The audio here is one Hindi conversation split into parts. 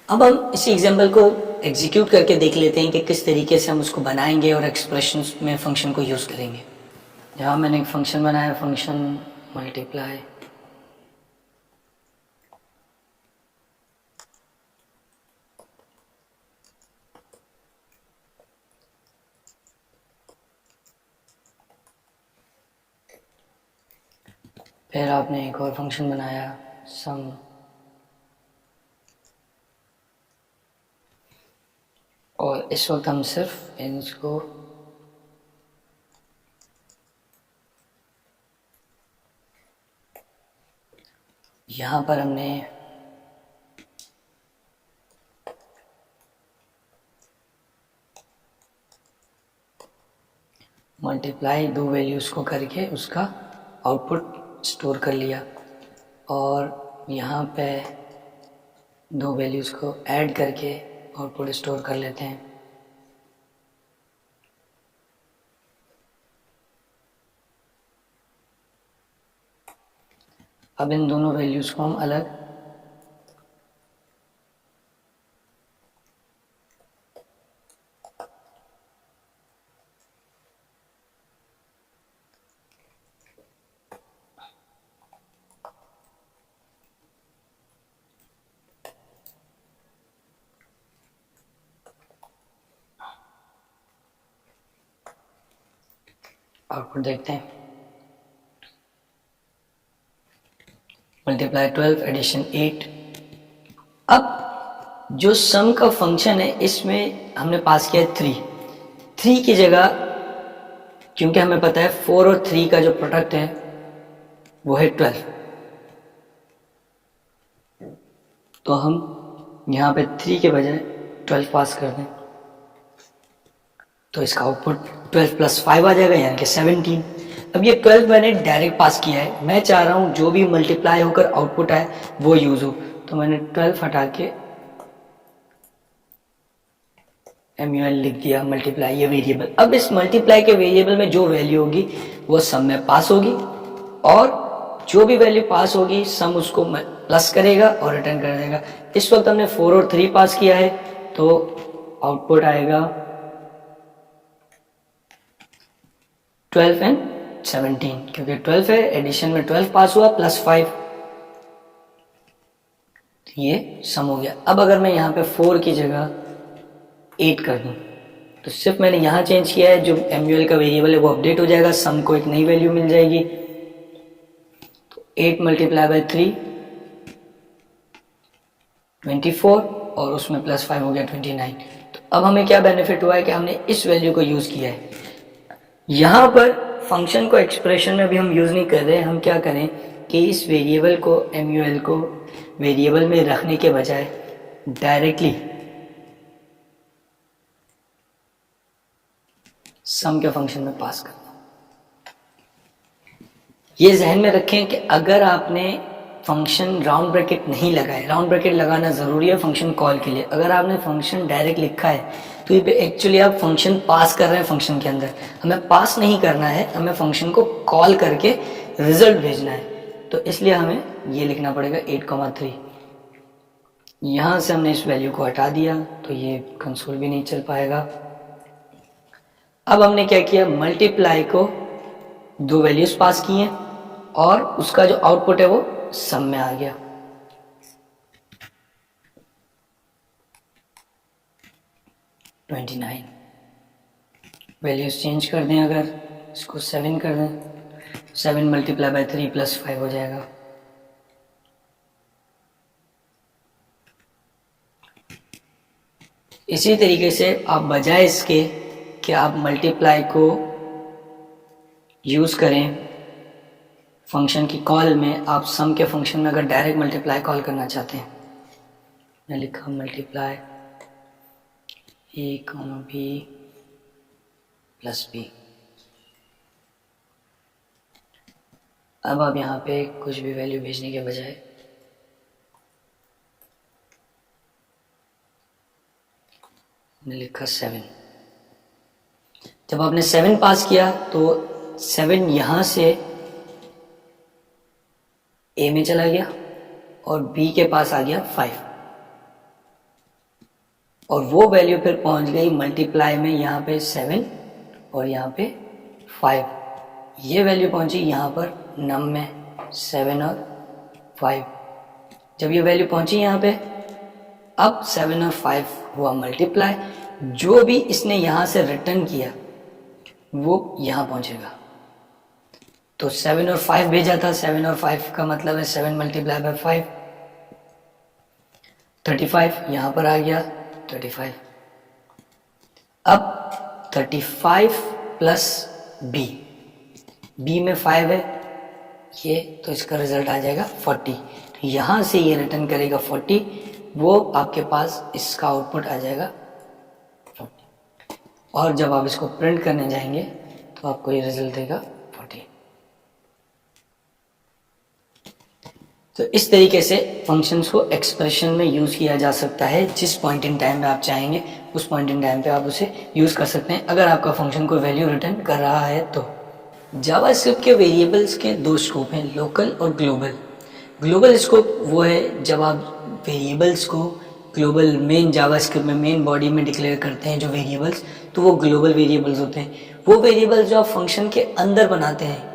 अब हम इसी एग्जाम्पल को एग्जीक्यूट करके देख लेते हैं कि किस तरीके से हम उसको बनाएंगे और एक्सप्रेशन में फंक्शन को यूज़ करेंगे। यहाँ मैंने एक फंक्शन बनाया, फंक्शन मल्टीप्लाई, फिर आपने एक और फंक्शन बनाया सम, और इस वक्त हम सिर्फ इसको यहाँ पर हमने मल्टीप्लाई दो वैल्यूज़ को करके उसका आउटपुट स्टोर कर लिया, और यहाँ पे दो वैल्यूज़ को ऐड करके आउटपुट स्टोर कर लेते हैं। अब इन दोनों वैल्यूज़ को हम अलग आउटपुट देखते हैं। Multiply 12 addition 8। अब जो सम का फंक्शन है इसमें हमने पास किया है 3 की जगह, क्योंकि हमें पता है 4 और 3 का जो प्रोडक्ट है वो है 12, तो हम यहाँ पे 3 के बजाय 12 पास कर दें तो इसका आउटपुट 12 + 5 आ जाएगा, यानी कि 17। अब ये 12 मैंने डायरेक्ट पास किया है, मैं चाह रहा हूँ जो भी मल्टीप्लाई होकर आउटपुट आए वो यूज़ हो, तो मैंने 12 हटा के MUL लिख दिया मल्टीप्लाई, ये वेरिएबल। अब इस मल्टीप्लाई के वेरिएबल में जो वैल्यू होगी वो सम में पास होगी, और जो भी वैल्यू पास होगी सम उसको प्लस करेगा और रिटर्न कर देगा। इस वक्त हमने 4 और 3 पास किया है, तो आउटपुट आएगा 12 और 17, क्योंकि 12 है, एडिशन में 12 पास हुआ प्लस 5, ये सम हो गया। अब अगर मैं यहाँ पे 4 की जगह 8 कर दूं, तो सिर्फ मैंने यहाँ चेंज किया है, जो MUL का वेरिएबल है वो अपडेट हो जाएगा, सम को एक नई वैल्यू मिल जाएगी। तो 8 × 3 24, और उसमें प्लस 5 हो गया 29। तो अब हमें क्या बेनिफिट हुआ है कि हमने इस वैल्यू को यूज़ किया है। यहाँ पर फंक्शन को एक्सप्रेशन में भी हम यूज़ नहीं कर रहे, हम क्या करें कि इस वेरिएबल को MUL को वेरिएबल में रखने के बजाय डायरेक्टली सम के फंक्शन में पास करना। ये जहन में रखें कि अगर आपने फंक्शन राउंड ब्रैकेट नहीं लगाए, राउंड ब्रैकेट लगाना ज़रूरी है फंक्शन कॉल के लिए, अगर आपने फंक्शन डायरेक्ट लिखा है तो ये एक्चुअली आप फंक्शन पास कर रहे हैं फंक्शन के अंदर। हमें पास नहीं करना है, हमें फंक्शन को कॉल करके रिजल्ट भेजना है, तो इसलिए हमें ये लिखना पड़ेगा 8,3। यहाँ से हमने इस वैल्यू को हटा दिया तो ये कंसोल भी नहीं चल पाएगा। अब हमने क्या किया, मल्टीप्लाई को दो वैल्यूज पास की हैं और उसका जो आउटपुट है वो सम में आ गया। ट्वेंटी 29 वैल्यूज चेंज कर दें, अगर इसको 7 कर दें, 7 × 3 + 5 हो जाएगा। इसी तरीके से आप बजाय इसके कि आप मल्टीप्लाई को यूज़ करें फंक्शन की कॉल में, आप सम के फंक्शन में अगर डायरेक्ट मल्टीप्लाई कॉल करना चाहते हैं, मैं लिखा मल्टीप्लाई A, B + B। अब आप यहाँ पे कुछ भी वैल्यू भेजने के बजाय मैंने लिखा 7। जब आपने 7 पास किया तो 7 यहाँ से A में चला गया और B के पास आ गया 5। और वो वैल्यू फिर पहुंच गई मल्टीप्लाई में यहाँ पे 7 और यहाँ पे 5, ये वैल्यू पहुंची यहाँ पर नम में 7 और 5। जब ये वैल्यू पहुंची यहाँ पे, अब 7 और 5 हुआ मल्टीप्लाई, जो भी इसने यहाँ से रिटर्न किया वो यहाँ पहुंचेगा। तो 7 और 5 भेजा था, 7 और 5 का मतलब है 7 मल्टीप्लाई बाय 5, 35 यहाँ पर आ गया 35। अब 35 प्लस बी, बी में 5 है ये, तो इसका रिजल्ट आ जाएगा 40। तो यहाँ से ये रिटर्न करेगा 40, वो आपके पास इसका आउटपुट आ जाएगा 40। और जब आप इसको प्रिंट करने जाएंगे तो आपको ये रिजल्ट देगा 40। तो इस तरीके से फंक्शंस को एक्सप्रेशन में यूज़ किया जा सकता है। जिस पॉइंट इन टाइम में आप चाहेंगे उस पॉइंट इन टाइम पे आप उसे यूज़ कर सकते हैं, अगर आपका फंक्शन कोई वैल्यू रिटर्न कर रहा है तो। जावास्क्रिप्ट के वेरिएबल्स के दो स्कोप हैं, लोकल और ग्लोबल। ग्लोबल स्कोप वो है जब आप वेरिएबल्स को ग्लोबल मेन जावास्क्रिप्ट में मेन बॉडी में डिक्लेयर करते हैं जो वेरिएबल्स, तो वो ग्लोबल वेरिएबल्स होते हैं। वो वेरिएबल्स जो आप फंक्शन के अंदर बनाते हैं,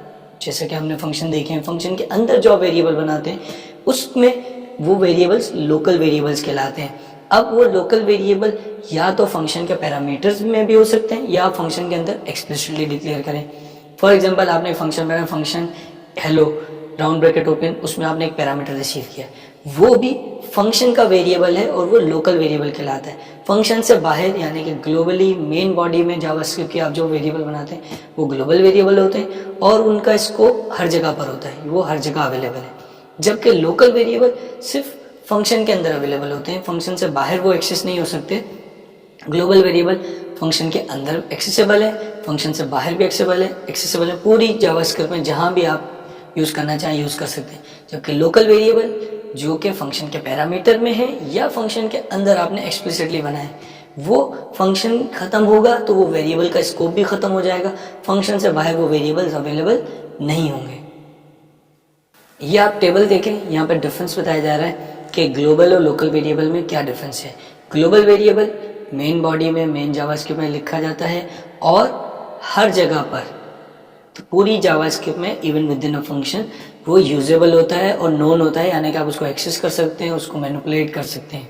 जैसे कि हमने फंक्शन देखे हैं, फंक्शन के अंदर जो आप वेरिएबल बनाते हैं उसमें वो वेरिएबल्स लोकल वेरिएबल्स कहलाते हैं। अब वो लोकल वेरिएबल या तो फंक्शन के पैरामीटर्स में भी हो सकते हैं या फंक्शन के अंदर एक्सप्लिसिटली डिक्लेयर करें। फॉर एग्जांपल आपने फंक्शन बनाया, function hello round bracket open, उसमें आपने एक पैरामीटर रिसीव किया, वो भी फंक्शन का वेरिएबल है और वो लोकल वेरिएबल कहलाता है। फंक्शन से बाहर यानी कि ग्लोबली मेन बॉडी में जावास्क्रिप्ट के आप जो वेरिएबल बनाते हैं वो ग्लोबल वेरिएबल होते हैं और उनका स्कोप हर जगह पर होता है, वो हर जगह अवेलेबल है। जबकि लोकल वेरिएबल सिर्फ फंक्शन के अंदर अवेलेबल होते हैं, फंक्शन से बाहर वो एक्सेस नहीं हो सकते। ग्लोबल वेरिएबल फंक्शन के अंदर एक्सेसिबल है, फंक्शन से बाहर भी एक्सेसिबल है, पूरी जावास्क्रिप्ट में जहाँ भी आप यूज़ करना चाहें यूज़ कर सकते हैं। जबकि लोकल वेरिएबल जो कि फंक्शन के पैरामीटर में है या फंक्शन के अंदर आपने एक्सप्लिसिटली बनाया है, वो फंक्शन खत्म होगा तो वो वेरिएबल का स्कोप भी खत्म हो जाएगा, फंक्शन से बाहर वो वेरिएबल्स अवेलेबल नहीं होंगे। ये आप टेबल देखें, यहाँ पर डिफरेंस बताया जा रहा है कि ग्लोबल और लोकल वेरिएबल में क्या डिफरेंस है। ग्लोबल वेरिएबल मेन बॉडी में मेन जावास्क्रिप्ट में लिखा जाता है और हर जगह पर, तो पूरी जावास्क्रिप्ट में even with in a function वो यूजेबल होता है और नोन होता है, यानी कि आप उसको एक्सेस कर सकते हैं, उसको मैनिपुलेट कर सकते हैं।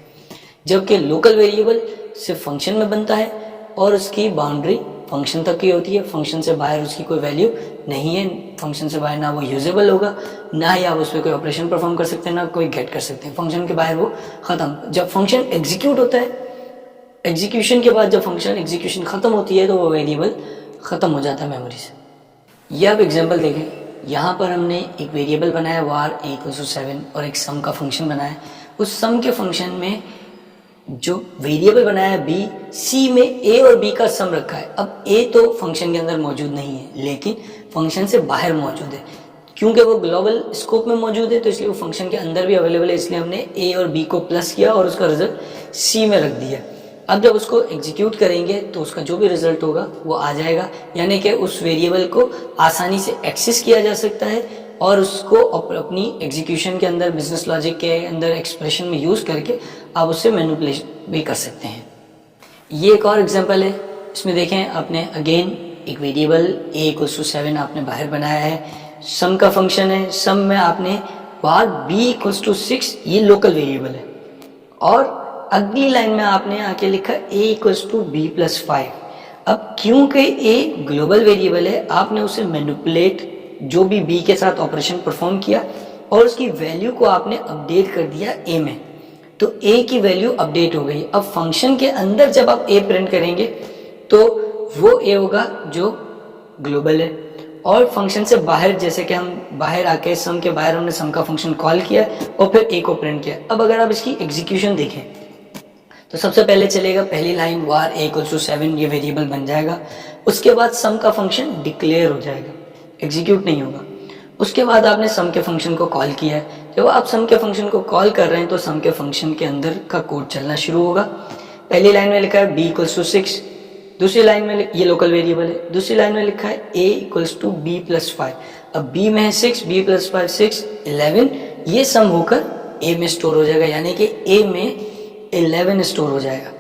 जबकि लोकल वेरिएबल सिर्फ फंक्शन में बनता है और उसकी बाउंड्री फंक्शन तक की होती है, फंक्शन से बाहर उसकी कोई वैल्यू नहीं है। फंक्शन से बाहर ना वो यूजेबल होगा, ना ही आप उस पर कोई ऑपरेशन परफॉर्म कर सकते हैं, ना कोई गेट कर सकते हैं। फंक्शन के बाहर वो खत्म। जब फंक्शन एग्जीक्यूट होता है, एग्जीक्यूशन के बाद जब फंक्शन एग्जीक्यूशन खत्म होती है तो वो वेरिएबल खत्म हो जाता है मेमोरी से। ये आप एग्जाम्पल देखें, यहाँ पर हमने एक वेरिएबल बनाया var =7 और एक सम का फंक्शन बनाया। उस सम के फंक्शन में जो वेरिएबल बनाया b, c में a और b का सम रखा है। अब a तो फंक्शन के अंदर मौजूद नहीं है लेकिन फंक्शन से बाहर मौजूद है, क्योंकि वो ग्लोबल स्कोप में मौजूद है तो इसलिए वो फंक्शन के अंदर भी अवेलेबल है, इसलिए हमने a और b को प्लस किया और उसका रिजल्ट c में रख दिया। अब जब उसको एग्जीक्यूट करेंगे तो उसका जो भी रिजल्ट होगा वो आ जाएगा, यानी कि उस वेरिएबल को आसानी से एक्सेस किया जा सकता है और उसको अपनी एग्जीक्यूशन के अंदर, बिजनेस लॉजिक के अंदर एक्सप्रेशन में यूज़ करके आप उससे मैनिपुलेशन भी कर सकते हैं। ये एक और एग्जांपल है, इसमें देखें आपने अगेन एक वेरिएबल a = 7 आपने बाहर बनाया है, सम का फंक्शन है, सम में आपने var b = 6, ये लोकल वेरिएबल है, और अगली लाइन में आपने आके लिखा a = b + 5। अब क्योंकि a ग्लोबल वेरिएबल है, आपने उसे मैनिपुलेट जो भी b के साथ ऑपरेशन परफॉर्म किया और उसकी वैल्यू को आपने अपडेट कर दिया a में, तो a की वैल्यू अपडेट हो गई। अब फंक्शन के अंदर जब आप a प्रिंट करेंगे तो वो a होगा जो ग्लोबल है, और फंक्शन से बाहर, जैसे कि हम बाहर आके सम के बाहर हमने सम का फंक्शन कॉल किया और फिर a को प्रिंट किया। अब अगर आप इसकी एग्जीक्यूशन देखें तो सबसे पहले चलेगा पहली लाइन var = 7, ये वेरिएबल बन जाएगा। उसके बाद सम का फंक्शन डिक्लेयर हो जाएगा, एग्जीक्यूट नहीं होगा। उसके बाद आपने सम के फंक्शन को कॉल किया है, जब आप सम के फंक्शन को कॉल कर रहे हैं तो सम के फंक्शन के अंदर का कोड चलना शुरू होगा। पहली लाइन में लिखा है b = 6, दूसरी लाइन में ये लोकल वेरिएबल है, दूसरी लाइन में लिखा है a = b + 5। अब b में है 6, b + 5 6 11, ये सम होकर a में स्टोर हो जाएगा, यानी कि a में 11 स्टोर हो जाएगा।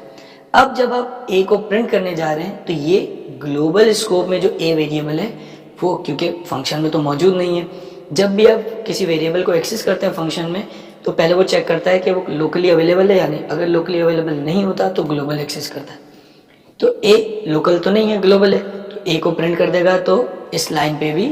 अब जब आप a को प्रिंट करने जा रहे हैं तो ये ग्लोबल स्कोप में जो a वेरिएबल है वो, क्योंकि फंक्शन में तो मौजूद नहीं है, जब भी आप किसी वेरिएबल को एक्सेस करते हैं फंक्शन में तो पहले वो चेक करता है कि वो लोकली अवेलेबल है या नहीं। अगर लोकली अवेलेबल नहीं होता तो ग्लोबल एक्सेस करता है। तो a लोकल तो नहीं है, ग्लोबल है, तो a को प्रिंट कर देगा तो इस लाइन पे भी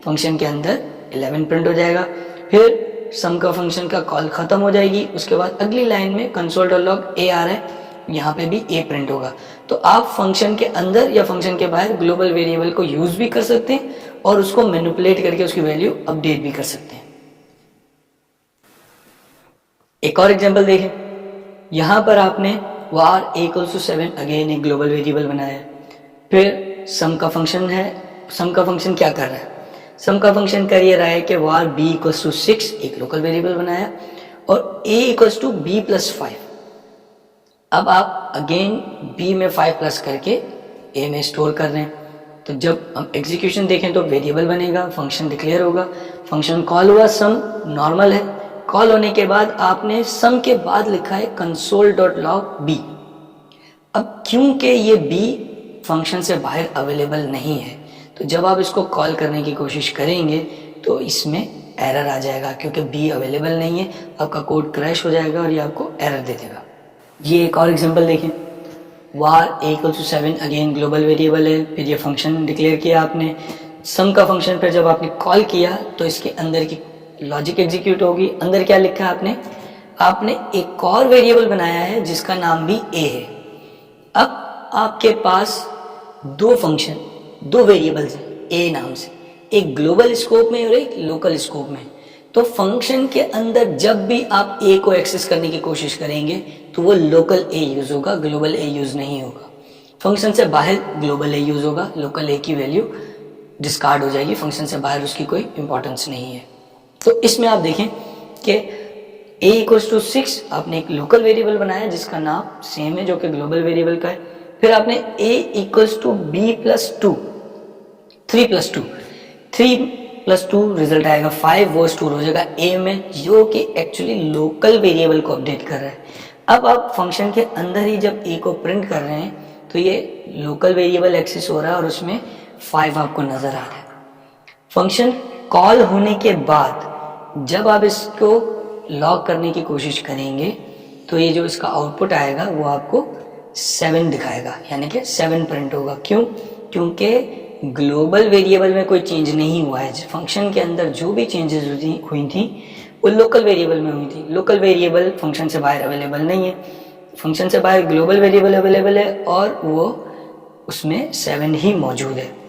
फंक्शन के अंदर 11 प्रिंट हो जाएगा। फिर सम का फंक्शन का कॉल खत्म हो जाएगी, उसके बाद अगली लाइन में console.log a आ रहा है, यहाँ पे भी a प्रिंट होगा। तो आप फंक्शन के अंदर या फंक्शन के बाहर ग्लोबल वेरिएबल को यूज भी कर सकते हैं और उसको मैनिपुलेट करके उसकी वैल्यू अपडेट भी कर सकते हैं। एक और एग्जांपल देखें, यहाँ पर आपने var a=7 अगेन एक ग्लोबल वेरिएबल बनाया है। फिर सम का फंक्शन है, सम का फंक्शन क्या कर रहा है, सम का फंक्शन कर ये रहा है कि var b=6 एक लोकल वेरिएबल बनाया और a=b+5। अब आप अगेन b में 5 प्लस करके a में स्टोर कर रहे हैं। तो जब हम एग्जीक्यूशन देखें तो वेरिएबल बनेगा, फंक्शन डिक्लेयर होगा, फंक्शन कॉल हुआ, सम नॉर्मल है, कॉल होने के बाद आपने सम के बाद लिखा है console.log b। अब क्योंकि ये b फंक्शन से बाहर अवेलेबल नहीं है तो जब आप इसको कॉल करने की कोशिश करेंगे तो इसमें एरर आ जाएगा, क्योंकि b अवेलेबल नहीं है, आपका कोड क्रैश हो जाएगा और ये आपको एरर दे देगा। ये एक और एग्जांपल देखें, var a=7 again global variable है, फिर ये फंक्शन डिक्लेयर किया आपने, सम का फंक्शन पर जब आपने कॉल किया तो इसके अंदर की लॉजिक एग्जीक्यूट होगी। अंदर क्या लिखा है आपने एक और वेरिएबल बनाया है जिसका नाम भी a है। अब आपके पास दो फंक्शन, दो वेरिएबल्स हैं a नाम से, एक ग्लोबल स्कोप में और एक लोकल स्कोप में। तो फंक्शन के अंदर जब भी आप a को एक्सेस करने की कोशिश करेंगे तो वो लोकल a यूज होगा, ग्लोबल a यूज नहीं होगा। फंक्शन से बाहर ग्लोबल a यूज होगा, लोकल a की वैल्यू डिस्कार्ड हो जाएगी, फंक्शन से बाहर उसकी कोई इंपॉर्टेंस नहीं है। तो इसमें आप देखें कि a=6 आपने एक लोकल वेरिएबल बनाया जिसका नाम सेम है जो कि ग्लोबल वेरिएबल का है। फिर आपने a=b+2 3+2 रिजल्ट आएगा 5, वो स्टोर हो जाएगा a में, जो कि एक्चुअली लोकल वेरिएबल को अपडेट कर रहा है। अब आप फंक्शन के अंदर ही जब a को प्रिंट कर रहे हैं तो ये लोकल वेरिएबल एक्सेस हो रहा है और उसमें 5 आपको नजर आ रहा है। फंक्शन कॉल होने के बाद जब आप इसको लॉग करने की कोशिश करेंगे तो ये जो इसका आउटपुट आएगा वो आपको 7 दिखाएगा, यानी कि 7 प्रिंट होगा। क्यों? क्योंकि ग्लोबल वेरिएबल में कोई चेंज नहीं हुआ है। फंक्शन के अंदर जो भी चेंजेस हुई थी वो लोकल वेरिएबल में हुई थी। लोकल वेरिएबल फंक्शन से बाहर अवेलेबल नहीं है, फंक्शन से बाहर ग्लोबल वेरिएबल अवेलेबल है और वो उसमें 7 ही मौजूद है।